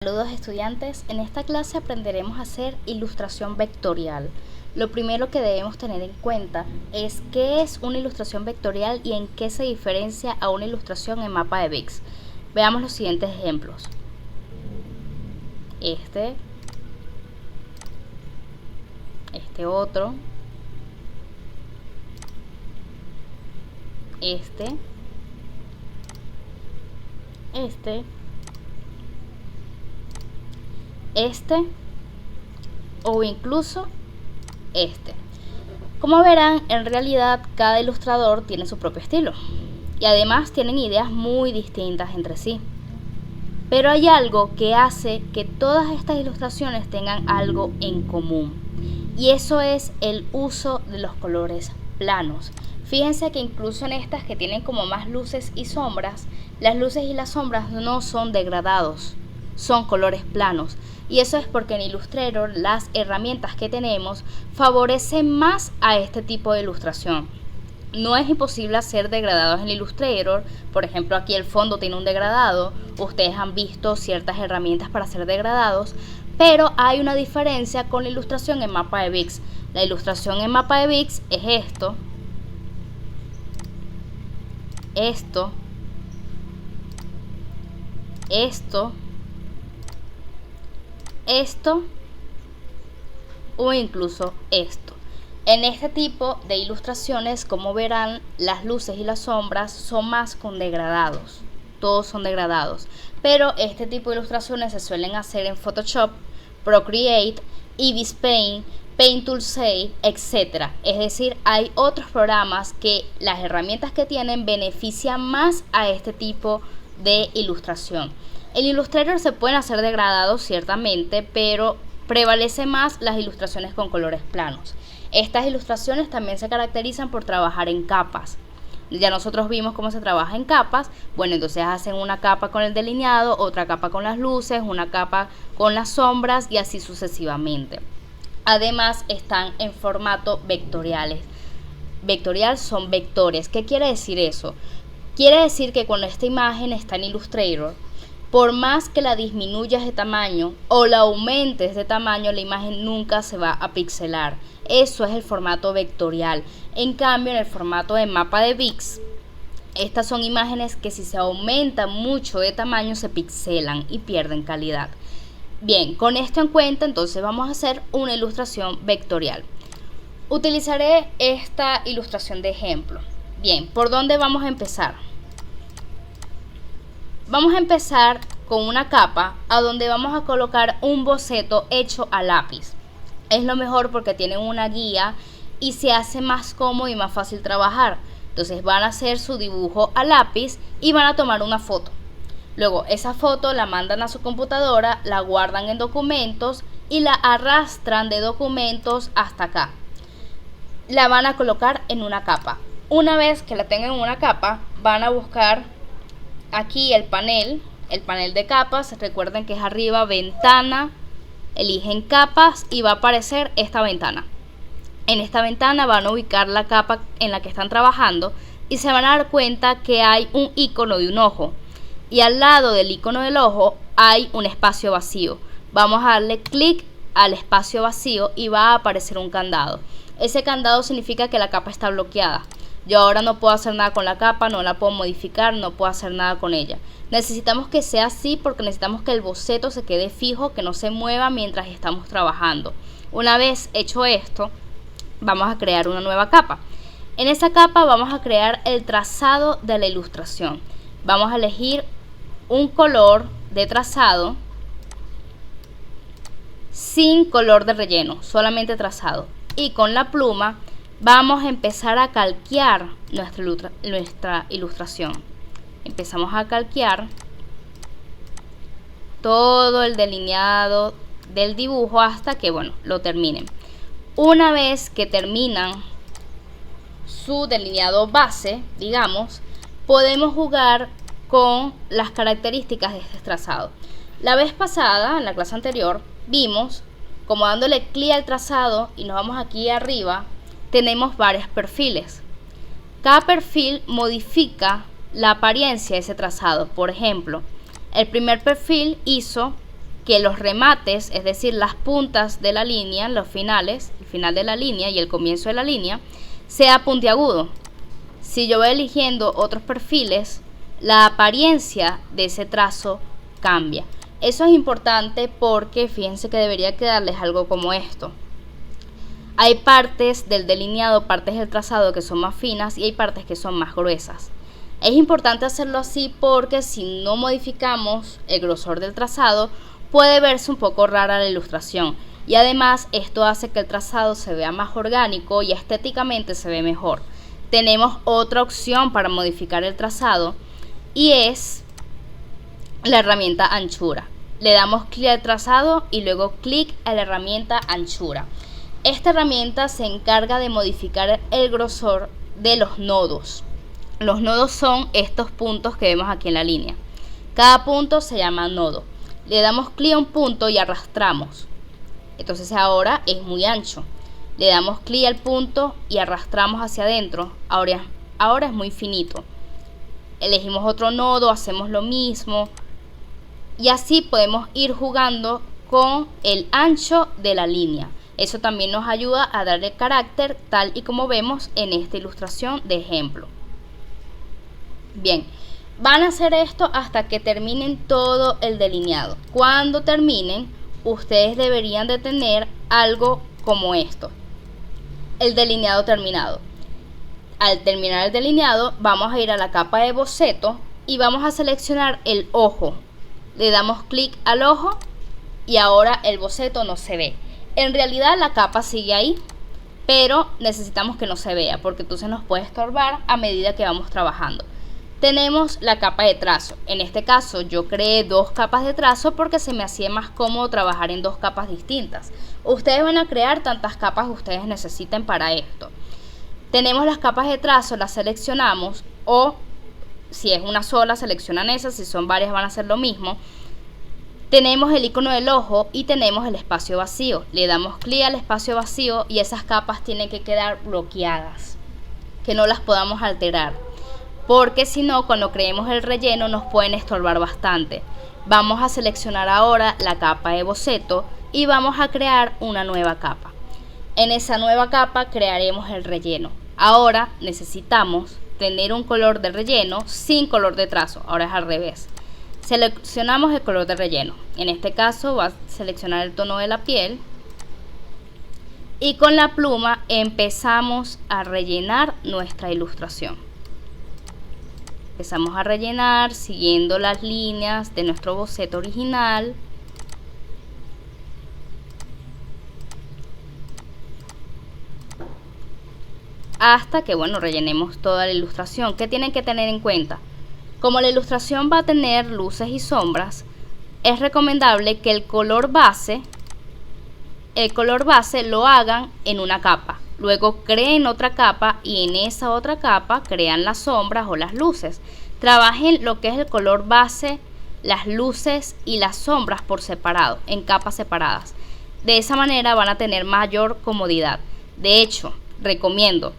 Saludos estudiantes, en esta clase aprenderemos a hacer ilustración vectorial. Lo primero que debemos tener en cuenta es qué es una ilustración vectorial y en qué se diferencia a una ilustración en mapa de Wix. Veamos los siguientes ejemplos. Este otro, este o incluso este. Como verán, en realidad cada ilustrador tiene su propio estilo y además tienen ideas muy distintas entre sí. Pero hay algo que hace que todas estas ilustraciones tengan algo en común, y eso es el uso de los colores planos. Fíjense que incluso en estas que tienen como más luces y sombras, las luces y las sombras no son degradados, son colores planos. Y eso es porque en Illustrator las herramientas que tenemos favorecen más a este tipo de ilustración. No es imposible hacer degradados en Illustrator. Por ejemplo, aquí el fondo tiene un degradado. Ustedes han visto ciertas herramientas para hacer degradados, pero hay una diferencia con la ilustración en mapa de Wix. La ilustración en mapa de Wix es esto o incluso esto. En este tipo de ilustraciones, como verán, las luces y las sombras son más con degradados. Todos son degradados. Pero este tipo de ilustraciones se suelen hacer en Photoshop, Procreate, Eevee Paint, Paint Tool 6, etc. Es decir, hay otros programas que las herramientas que tienen benefician más a este tipo de ilustración. En Illustrator se pueden hacer degradados ciertamente, pero prevalece más las ilustraciones con colores planos. Estas ilustraciones también se caracterizan por trabajar en capas. Ya nosotros vimos cómo se trabaja en capas. Bueno, entonces hacen una capa con el delineado, otra capa con las luces, una capa con las sombras y así sucesivamente. Además están en formato vectoriales. Vectorial son vectores. ¿Qué quiere decir eso? Quiere decir que cuando esta imagen está en Illustrator, por más que la disminuyas de tamaño o la aumentes de tamaño, la imagen nunca se va a pixelar. Eso es el formato vectorial. En cambio, en el formato de mapa de Wix, estas son imágenes que si se aumentan mucho de tamaño se pixelan y pierden calidad. Bien, con esto en cuenta, entonces vamos a hacer una ilustración vectorial. Utilizaré esta ilustración de ejemplo. Bien, ¿por dónde vamos a empezar? Vamos a empezar con una capa a donde vamos a colocar un boceto hecho a lápiz. Es lo mejor porque tienen una guía y se hace más cómodo y más fácil trabajar. Entonces van a hacer su dibujo a lápiz y van a tomar una foto. Luego esa foto la mandan a su computadora, la guardan en documentos y la arrastran de documentos hasta acá. La van a colocar en una capa. Una vez que la tengan en una capa, van a buscar aquí el panel de capas. Recuerden que es arriba, ventana, eligen capas y va a aparecer esta ventana. En esta ventana van a ubicar la capa en la que están trabajando y se van a dar cuenta que hay un icono de un ojo y al lado del icono del ojo hay un espacio vacío. Vamos a darle clic al espacio vacío y va a aparecer un candado. Ese candado significa que la capa está bloqueada. Yo ahora no puedo hacer nada con la capa, no la puedo modificar, no puedo hacer nada con ella. Necesitamos que sea así porque necesitamos que el boceto se quede fijo, que no se mueva mientras estamos trabajando. Una vez hecho esto, vamos a crear una nueva capa. En esa capa vamos a crear el trazado de la ilustración. Vamos a elegir un color de trazado sin color de relleno, solamente trazado. Y con la pluma vamos a empezar a calquear nuestra ilustración. Empezamos a calquear todo el delineado del dibujo hasta que, bueno, lo terminen. Una vez que terminan su delineado base, digamos, podemos jugar con las características de este trazado. La vez pasada, en la clase anterior, vimos como dándole clic al trazado y nos vamos aquí arriba, tenemos varios perfiles. Cada perfil modifica la apariencia de ese trazado. Por ejemplo, el primer perfil hizo que los remates, es decir, las puntas de la línea, los finales, el final de la línea y el comienzo de la línea, sea puntiagudo. Si yo voy eligiendo otros perfiles, la apariencia de ese trazo cambia. Eso es importante porque fíjense que debería quedarles algo como esto. Hay partes del delineado, partes del trazado que son más finas y hay partes que son más gruesas. Es importante hacerlo así porque si no modificamos el grosor del trazado, puede verse un poco rara la ilustración. Y además esto hace que el trazado se vea más orgánico y estéticamente se ve mejor. Tenemos otra opción para modificar el trazado y es la herramienta anchura. Le damos clic al trazado y luego clic a la herramienta anchura. Esta herramienta se encarga de modificar el grosor de los nodos. Los nodos son estos puntos que vemos aquí en la línea. Cada punto se llama nodo. Le damos clic a un punto y arrastramos. Entonces ahora es muy ancho. Le damos clic al punto y arrastramos hacia adentro. Ahora es muy finito. Elegimos otro nodo, hacemos lo mismo. Y así podemos ir jugando con el ancho de la línea. Eso también nos ayuda a darle carácter tal y como vemos en esta ilustración de ejemplo. Bien, van a hacer esto hasta que terminen todo el delineado. Cuando terminen, ustedes deberían de tener algo como esto. El delineado terminado. Al terminar el delineado, vamos a ir a la capa de boceto y vamos a seleccionar el ojo. Le damos clic al ojo y ahora el boceto no se ve. En realidad la capa sigue ahí, pero necesitamos que no se vea porque entonces nos puede estorbar a medida que vamos trabajando. Tenemos la capa de trazo. En este caso yo creé dos capas de trazo porque se me hacía más cómodo trabajar en dos capas distintas. Ustedes van a crear tantas capas que ustedes necesiten para esto. Tenemos las capas de trazo, las seleccionamos o si es una sola seleccionan esas, si son varias van a hacer lo mismo. Tenemos el icono del ojo y tenemos el espacio vacío. Le damos clic al espacio vacío y esas capas tienen que quedar bloqueadas, que no las podamos alterar, porque si no, cuando creemos el relleno nos pueden estorbar bastante. Vamos a seleccionar ahora la capa de boceto y vamos a crear una nueva capa. En esa nueva capa crearemos el relleno. Ahora necesitamos tener un color de relleno sin color de trazo. Ahora es al revés. Seleccionamos el color de relleno. En este caso va a seleccionar el tono de la piel. Y con la pluma empezamos a rellenar nuestra ilustración. Empezamos a rellenar siguiendo las líneas de nuestro boceto original. Hasta que, bueno, rellenemos toda la ilustración. ¿Qué tienen que tener en cuenta? Como la ilustración va a tener luces y sombras, es recomendable que el color base lo hagan en una capa. Luego creen otra capa y en esa otra capa crean las sombras o las luces. Trabajen lo que es el color base, las luces y las sombras por separado, en capas separadas. De esa manera van a tener mayor comodidad. De hecho, recomiendo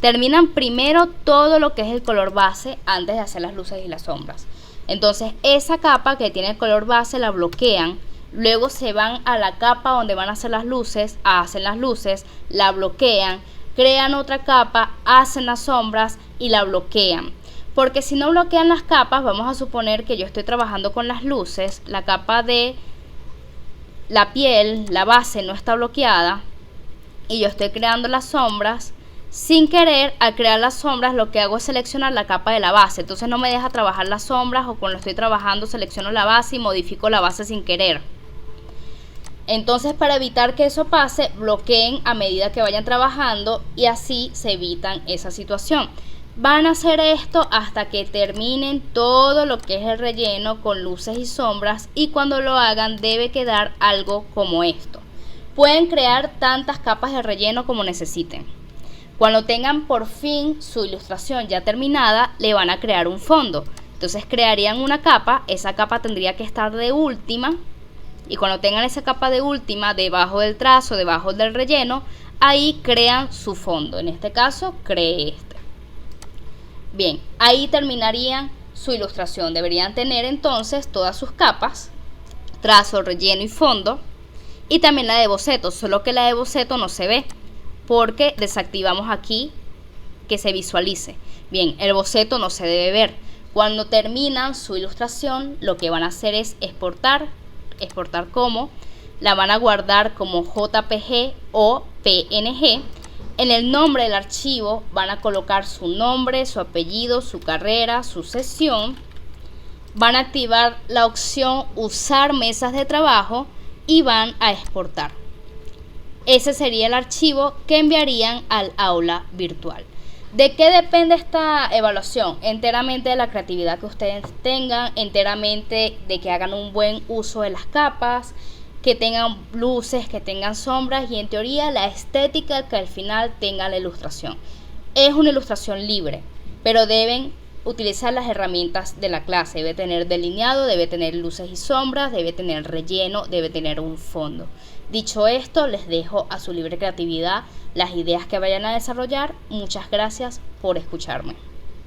terminan primero todo lo que es el color base antes de hacer las luces y las sombras. Entonces esa capa que tiene el color base la bloquean, luego se van a la capa donde van a hacer las luces, hacen las luces, la bloquean, crean otra capa, hacen las sombras y la bloquean. Porque si no bloquean las capas, vamos a suponer que yo estoy trabajando con las luces, la capa de la piel, la base no está bloqueada y yo estoy creando las sombras. Sin querer, al crear las sombras lo que hago es seleccionar la capa de la base, entonces no me deja trabajar las sombras, o cuando estoy trabajando selecciono la base y modifico la base sin querer. Entonces, para evitar que eso pase, bloqueen a medida que vayan trabajando y así se evitan esa situación. Van a hacer esto hasta que terminen todo lo que es el relleno con luces y sombras, y cuando lo hagan debe quedar algo como esto. Pueden crear tantas capas de relleno como necesiten. Cuando tengan por fin su ilustración ya terminada, le van a crear un fondo. Entonces crearían una capa, esa capa tendría que estar de última. Y cuando tengan esa capa de última, debajo del trazo, debajo del relleno, ahí crean su fondo. En este caso, cree este. Bien, ahí terminarían su ilustración. Deberían tener entonces todas sus capas trazo, relleno y fondo, y también la de boceto, solo que la de boceto no se ve porque desactivamos aquí que se visualice. Bien, el boceto no se debe ver. Cuando terminan su ilustración, lo que van a hacer es exportar como, la van a guardar como JPG o PNG. En el nombre del archivo van a colocar su nombre, su apellido, su carrera, su sesión. Van a activar la opción usar mesas de trabajo y van a exportar. Ese sería el archivo que enviarían al aula virtual. ¿De qué depende esta evaluación? Enteramente de la creatividad que ustedes tengan, enteramente de que hagan un buen uso de las capas, que tengan luces, que tengan sombras y en teoría la estética que al final tenga la ilustración. Es una ilustración libre, pero deben utilizar las herramientas de la clase. Debe tener delineado, debe tener luces y sombras, debe tener relleno, debe tener un fondo. Dicho esto, les dejo a su libre creatividad las ideas que vayan a desarrollar. Muchas gracias por escucharme.